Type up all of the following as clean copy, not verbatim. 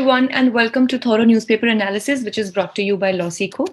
everyone, and welcome to Thorough Newspaper Analysis, which is brought to you by LawSeco.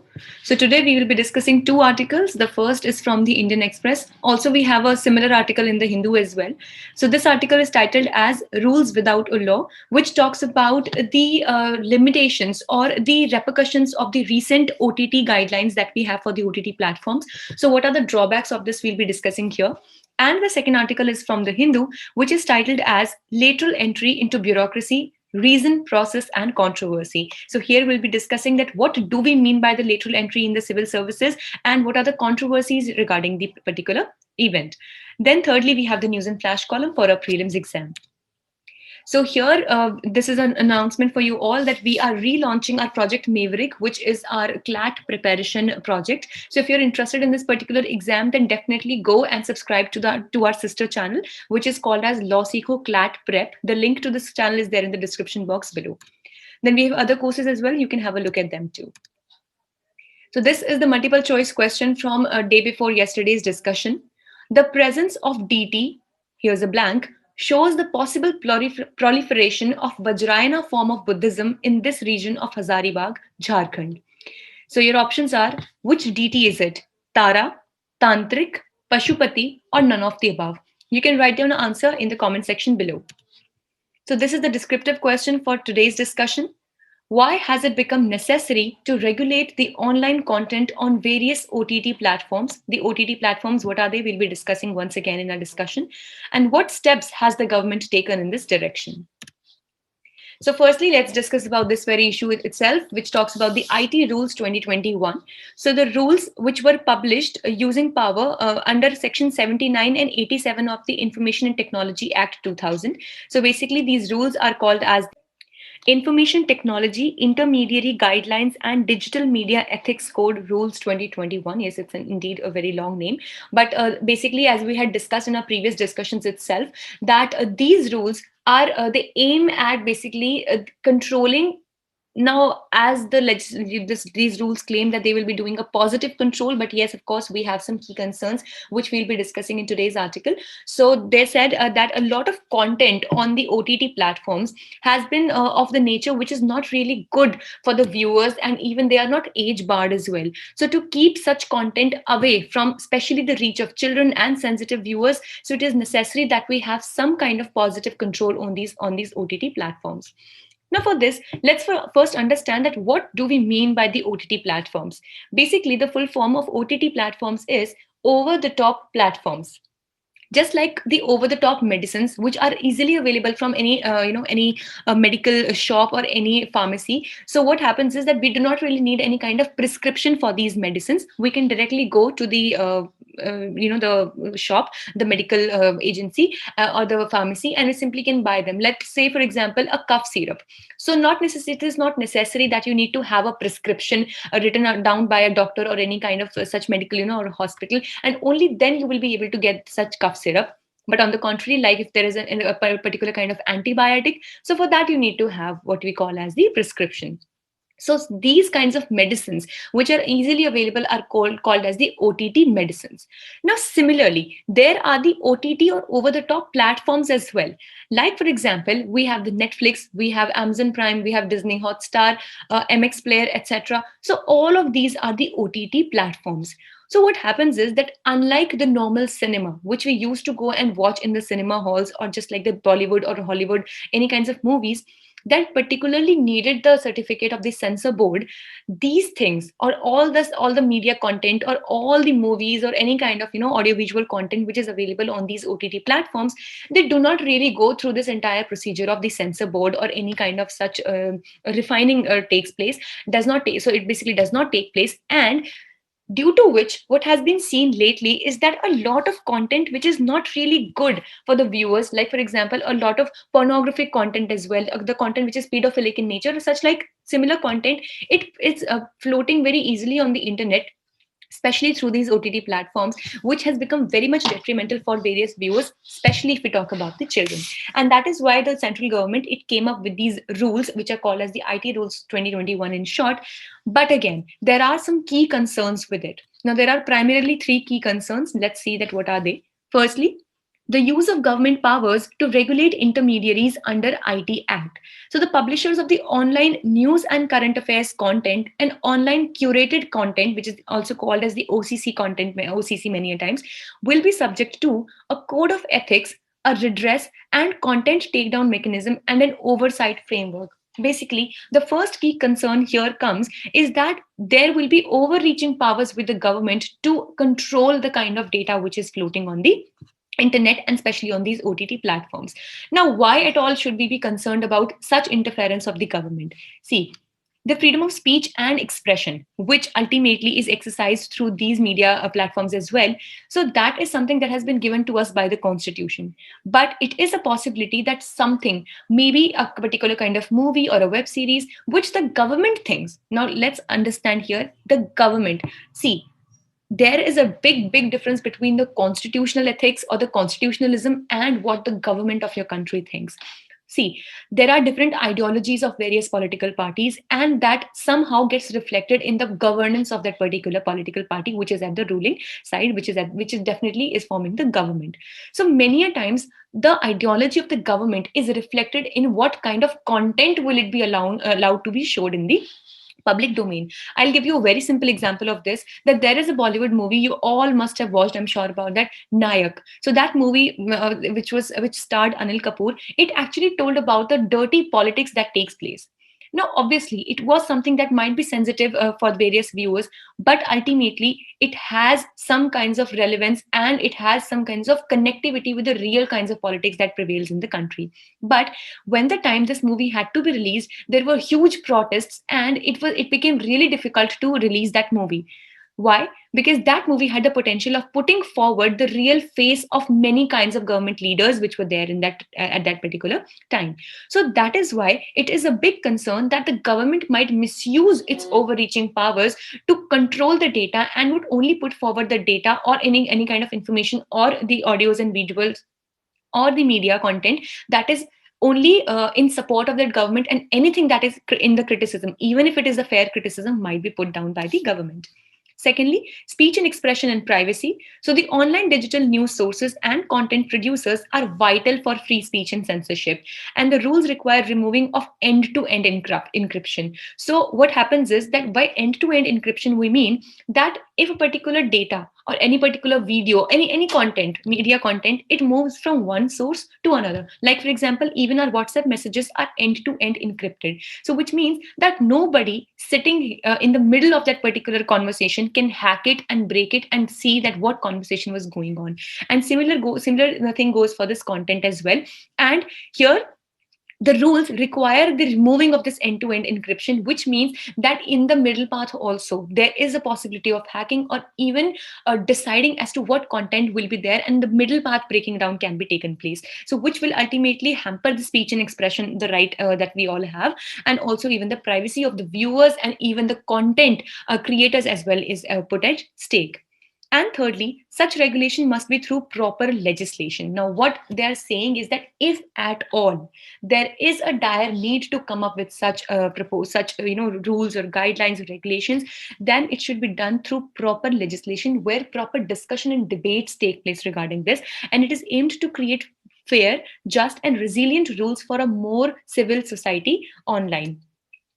So today we will be discussing two articles. The first is from the Indian Express. Also, we have a similar article in the Hindu as well. So this article is titled as "Rules Without a Law," which talks about the limitations or the repercussions of the recent OTT guidelines that we have for the OTT platforms. So what are the drawbacks of this? We'll be discussing here. And the second article is from the Hindu, which is titled as Lateral Entry into Bureaucracy, Reason, Process, and Controversy. So here we'll be discussing that what do we mean by the lateral entry in the civil services and what are the controversies regarding the particular event. Then thirdly, we have the news and flash column for a prelims exam. So here, this is an announcement for you all that we are relaunching our project Maverick, which is our Clat preparation project. So if you're interested in this particular exam, then definitely go and subscribe to our sister channel, which is called as LawSeco Clat Prep. The link to this channel is there in the description box below. Then we have other courses as well. You can have a look at them too. So this is the multiple choice question from a day before yesterday's discussion. The presence of DT, here's a blank, shows the possible proliferation of Vajrayana form of Buddhism in this region of Hazaribagh, Jharkhand. So your options are, which deity is it? Tara, Tantric, Pashupati, or none of the above? You can write down an answer in the comment section below. So this is the descriptive question for today's discussion. Why has it become necessary to regulate the online content on various OTT platforms? The OTT platforms, what are they? We'll be discussing once again in our discussion. And what steps has the government taken in this direction? So firstly, let's discuss about this very issue itself, which talks about the IT rules 2021. So the rules which were published using power under section 79 and 87 of the Information and Technology Act 2000. So basically these rules are called as Information Technology Intermediary Guidelines and Digital Media Ethics Code Rules 2021. Yes, it's indeed a very long name. But basically, as we had discussed in our previous discussions itself, that these rules are, they aim at basically controlling. Now, as these rules claim that they will be doing a positive control, but yes, of course, we have some key concerns which we'll be discussing in today's article. So they said that a lot of content on the OTT platforms has been of the nature which is not really good for the viewers, and even they are not age barred as well. So to keep such content away from especially the reach of children and sensitive viewers, so it is necessary that we have some kind of positive control on these OTT platforms. Now for this, let's first understand that what do we mean by the OTT platforms? Basically, the full form of OTT platforms is over-the-top platforms. Just like the over-the-top medicines, which are easily available from any medical shop or any pharmacy. So what happens is that we do not really need any kind of prescription for these medicines. We can directly go to the the shop, the medical agency or the pharmacy, and we simply can buy them. Let's say, for example, a cough syrup. So it is not necessary that you need to have a prescription written down by a doctor or any kind of such medical, or a hospital, and only then you will be able to get such cough syrup. But on the contrary, like if there is a particular kind of antibiotic, so for that you need to have what we call as the prescription. So these kinds of medicines which are easily available are called as the OTT medicines. Now, similarly, there are the OTT or over-the-top platforms as well. Like, for example, we have the Netflix, we have Amazon Prime, we have Disney Hotstar, MX Player, etc. So all of these are the OTT platforms. So what happens is that unlike the normal cinema, which we used to go and watch in the cinema halls, or just like the Bollywood or Hollywood, any kinds of movies, that particularly needed the certificate of the censor board, these things, or all the media content, or all the movies, or any kind of audiovisual content which is available on these OTT platforms, they do not really go through this entire procedure of the censor board, or any kind of such refining takes place. So it basically does not take place. And due to which, what has been seen lately is that a lot of content which is not really good for the viewers, like for example, a lot of pornographic content as well, the content which is pedophilic in nature, such like similar content, it's floating very easily on the internet, especially through these OTT platforms, which has become very much detrimental for various viewers, especially if we talk about the children. And that is why the central government, it came up with these rules, which are called as the IT Rules 2021 in short. But again, there are some key concerns with it. Now, there are primarily three key concerns. Let's see that what are they. Firstly, the use of government powers to regulate intermediaries under IT Act. So the publishers of the online news and current affairs content and online curated content, which is also called as the OCC content, OCC many a times, will be subject to a code of ethics, a redress and content takedown mechanism, and an oversight framework. Basically, the first key concern here comes is that there will be overreaching powers with the government to control the kind of data which is floating on the internet and especially on these OTT platforms. Now, why at all should we be concerned about such interference of the government? See, the freedom of speech and expression, which ultimately is exercised through these media platforms as well. So, that is something that has been given to us by the Constitution. But it is a possibility that something, maybe a particular kind of movie or a web series, which the government thinks. Now, let's understand here the government. See, there is a big difference between the constitutional ethics or the constitutionalism and what the government of your country thinks. See, there are different ideologies of various political parties, and that somehow gets reflected in the governance of that particular political party, which is at the ruling side, which is definitely is forming the government. So many a times the ideology of the government is reflected in what kind of content will it be allowed to be showed in the public domain. I'll give you a very simple example of this, that there is a Bollywood movie you all must have watched, I'm sure about that, Nayak. So that movie, which starred Anil Kapoor, it actually told about the dirty politics that takes place. Now, obviously, it was something that might be sensitive for various viewers, but ultimately, it has some kinds of relevance and it has some kinds of connectivity with the real kinds of politics that prevails in the country. But when the time this movie had to be released, there were huge protests, and it became really difficult to release that movie. Why? Because that movie had the potential of putting forward the real face of many kinds of government leaders which were there in that at that particular time. So that is why it is a big concern that the government might misuse its overreaching powers to control the data and would only put forward the data or any kind of information or the audios and visuals or the media content that is only in support of that government, and anything that is in the criticism, even if it is a fair criticism, might be put down by the government. Secondly, speech and expression and privacy. So, the online digital news sources and content producers are vital for free speech and censorship. And the rules require removing of end to end encryption. So, what happens is that by end to end encryption, we mean that if a particular data or any particular video, any content, media content, it moves from one source to another. Like, for example, even our WhatsApp messages are end to end encrypted. So, which means that nobody sitting in the middle of that particular conversation can hack it and break it and see that what conversation was going on. And similar thing goes for this content as well. And here the rules require the removing of this end-to-end encryption, which means that in the middle path also there is a possibility of hacking or even deciding as to what content will be there, and the middle path breaking down can be taken place. So which will ultimately hamper the speech and expression, the right that we all have, and also even the privacy of the viewers and even the content creators as well is put at stake. And thirdly, such regulation must be through proper legislation. Now, what they are saying is that if at all there is a dire need to come up with such rules or guidelines or regulations, then it should be done through proper legislation where proper discussion and debates take place regarding this, and it is aimed to create fair, just, and resilient rules for a more civil society online.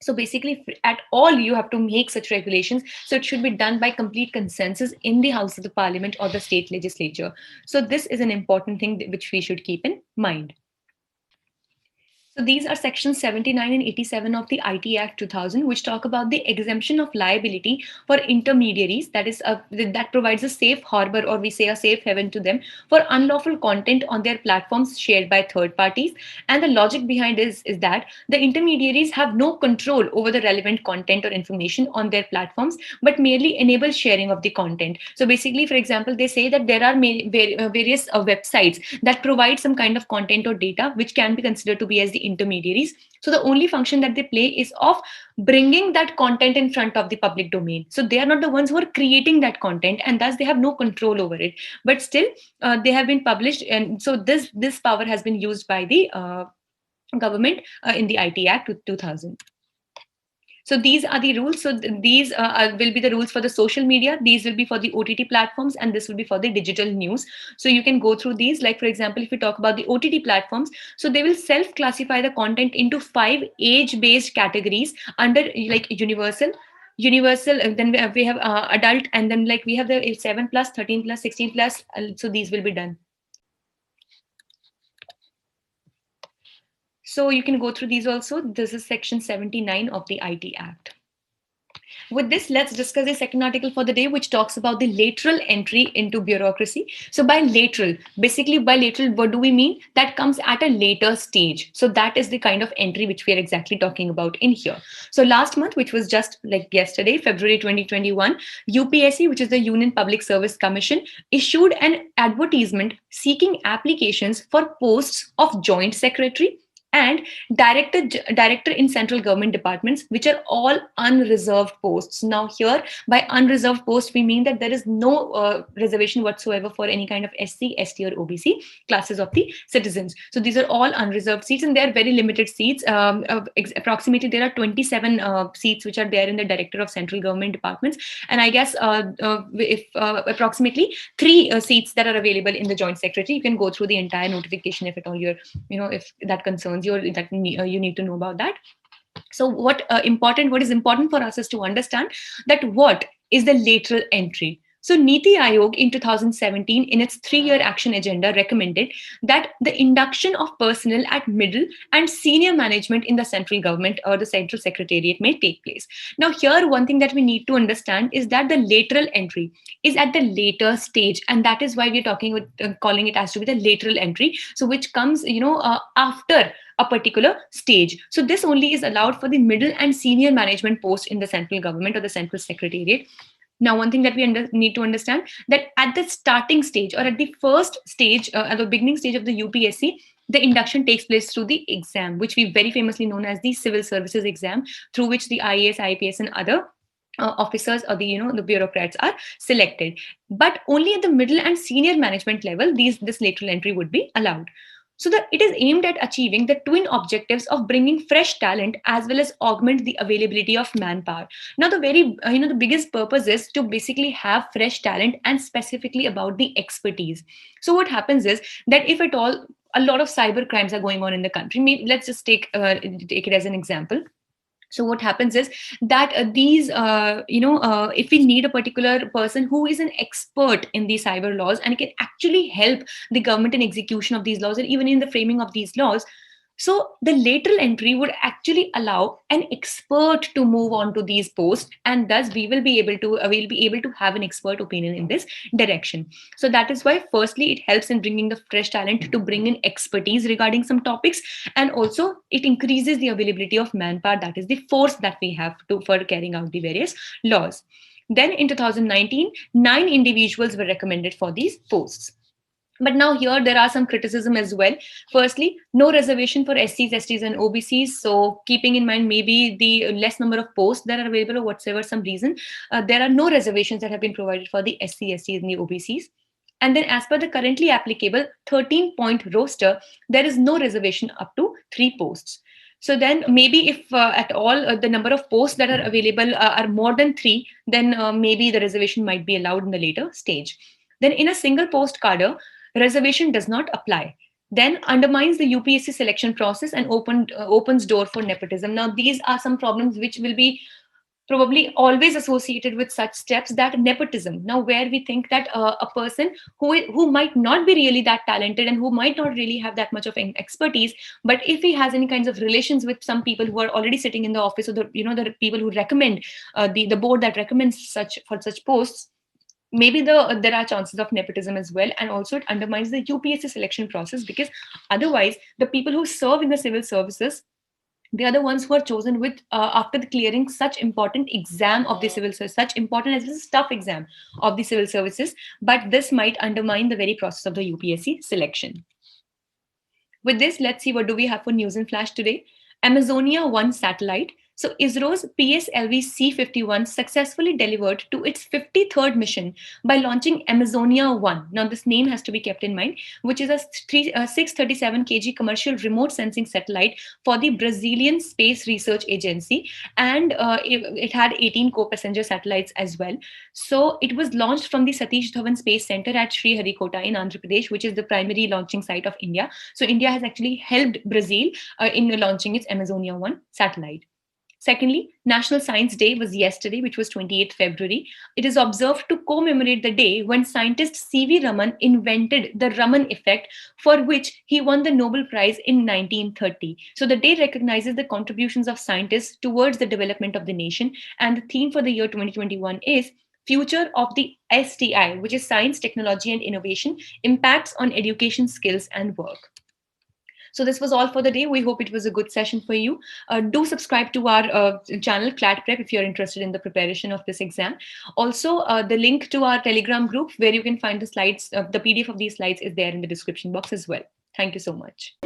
So basically, at all, you have to make such regulations. So it should be done by complete consensus in the House of the Parliament or the state legislature. So this is an important thing which we should keep in mind. So these are sections 79 and 87 of the IT Act 2000, which talk about the exemption of liability for intermediaries. That is, that provides a safe harbor, or we say a safe haven to them for unlawful content on their platforms shared by third parties. And the logic behind this is that the intermediaries have no control over the relevant content or information on their platforms, but merely enable sharing of the content. So basically, for example, they say that there are various websites that provide some kind of content or data which can be considered to be as the intermediaries. So the only function that they play is of bringing that content in front of the public domain. So they are not the ones who are creating that content, and thus they have no control over it. But still, they have been published, and so this power has been used by the government in the IT Act 2000. So these are the rules. So these will be the rules for the social media. These will be for the OTT platforms, and this will be for the digital news. So you can go through these. Like for example, if we talk about the OTT platforms, so they will self-classify the content into 5 age-based categories under like universal, then we have adult, and then like we have the 7 plus, 13 plus, 16 plus. So these will be done. So you can go through these also. This is section 79 of the IT Act. With this, let's discuss the second article for the day, which talks about the lateral entry into bureaucracy. So by lateral, basically by lateral, what do we mean? That comes at a later stage. So that is the kind of entry which we are exactly talking about in here. So last month, which was just like yesterday, February 2021, UPSC, which is the Union Public Service Commission, issued an advertisement seeking applications for posts of joint secretary and director in central government departments, which are all unreserved posts. Now here, by unreserved post, we mean that there is no reservation whatsoever for any kind of SC, ST, or OBC classes of the citizens. So these are all unreserved seats, and they are very limited seats. Approximately there are 27 seats which are there in the director of central government departments, and I guess if approximately 3 seats that are available in the joint secretary. You can go through the entire notification if at all you're, if that concerns you, or that you need to know about that. So what is important for us is to understand that what is the lateral entry. So Niti Aayog in 2017, in its 3-year action agenda, recommended that the induction of personnel at middle and senior management in the central government or the central secretariat may take place. Now here, one thing that we need to understand is that the lateral entry is at the later stage, and that is why we're talking about calling it as to be the lateral entry. So which comes, after a particular stage. So this only is allowed for the middle and senior management post in the central government or the central secretariat. Now, one thing that we need to understand, that at the starting stage or at the first stage, at the beginning stage of the UPSC, the induction takes place through the exam, which we very famously known as the civil services exam, through which the IAS, IPS, and other officers or the bureaucrats are selected. But only at the middle and senior management level, this lateral entry would be allowed. So that it is aimed at achieving the twin objectives of bringing fresh talent as well as augment the availability of manpower. Now, the very the biggest purpose is to basically have fresh talent and specifically about the expertise. So what happens is that if at all a lot of cyber crimes are going on in the country, maybe let's just take it as an example. So what happens is that if we need a particular person who is an expert in the cyber laws and can actually help the government in execution of these laws or even in the framing of these laws, so the lateral entry would actually allow an expert to move on to these posts, and thus we will be able to have an expert opinion in this direction. So that is why, firstly, it helps in bringing the fresh talent to bring in expertise regarding some topics, and also it increases the availability of manpower, that is the force that we have for carrying out the various laws. Then in 2019, 9 individuals were recommended for these posts. But now here there are some criticism as well. Firstly, no reservation for SCs, STs, and OBCs. So keeping in mind maybe the less number of posts that are available or whatsoever some reason, there are no reservations that have been provided for the SC, STs, and the OBCs. And then as per the currently applicable 13-point roster, there is no reservation up to 3 posts. So then maybe if at all the number of posts that are available are more than 3, then maybe the reservation might be allowed in the later stage. Then in a single post cadre, reservation does not apply, then undermines the UPSC selection process and opens door for nepotism. Now, these are some problems which will be probably always associated with such steps, that nepotism. Now, where we think that a person who might not be really that talented and who might not really have that much of expertise, but if he has any kinds of relations with some people who are already sitting in the office, or the people who recommend the board that recommends such posts, maybe there are chances of nepotism as well. And also it undermines the UPSC selection process, because otherwise the people who serve in the civil services, they are the ones who are chosen with after clearing such important exam of the civil service, such important as well as tough exam of the civil services. But this might undermine the very process of the UPSC selection. With this, let's see what do we have for news and flash today. Amazonia 1 satellite So ISRO's PSLV C-51 successfully delivered to its 53rd mission by launching Amazonia-1. Now this name has to be kept in mind, which is a 637 kg commercial remote sensing satellite for the Brazilian Space Research Agency, and it had 18 co-passenger satellites as well. So it was launched from the Satish Dhawan Space Center at Sriharikota in Andhra Pradesh, which is the primary launching site of India. So India has actually helped Brazil in launching its Amazonia-1 satellite. Secondly, National Science Day was yesterday, which was 28th February. It is observed to commemorate the day when scientist C.V. Raman invented the Raman effect, for which he won the Nobel Prize in 1930. So the day recognizes the contributions of scientists towards the development of the nation, and the theme for the year 2021 is Future of the STI, which is Science, Technology and Innovation, Impacts on Education, Skills and Work. So this was all for the day. We hope it was a good session for you. Do subscribe to our channel, Clat Prep, if you're interested in the preparation of this exam. Also, the link to our Telegram group where you can find the slides, the PDF of these slides is there in the description box as well. Thank you so much.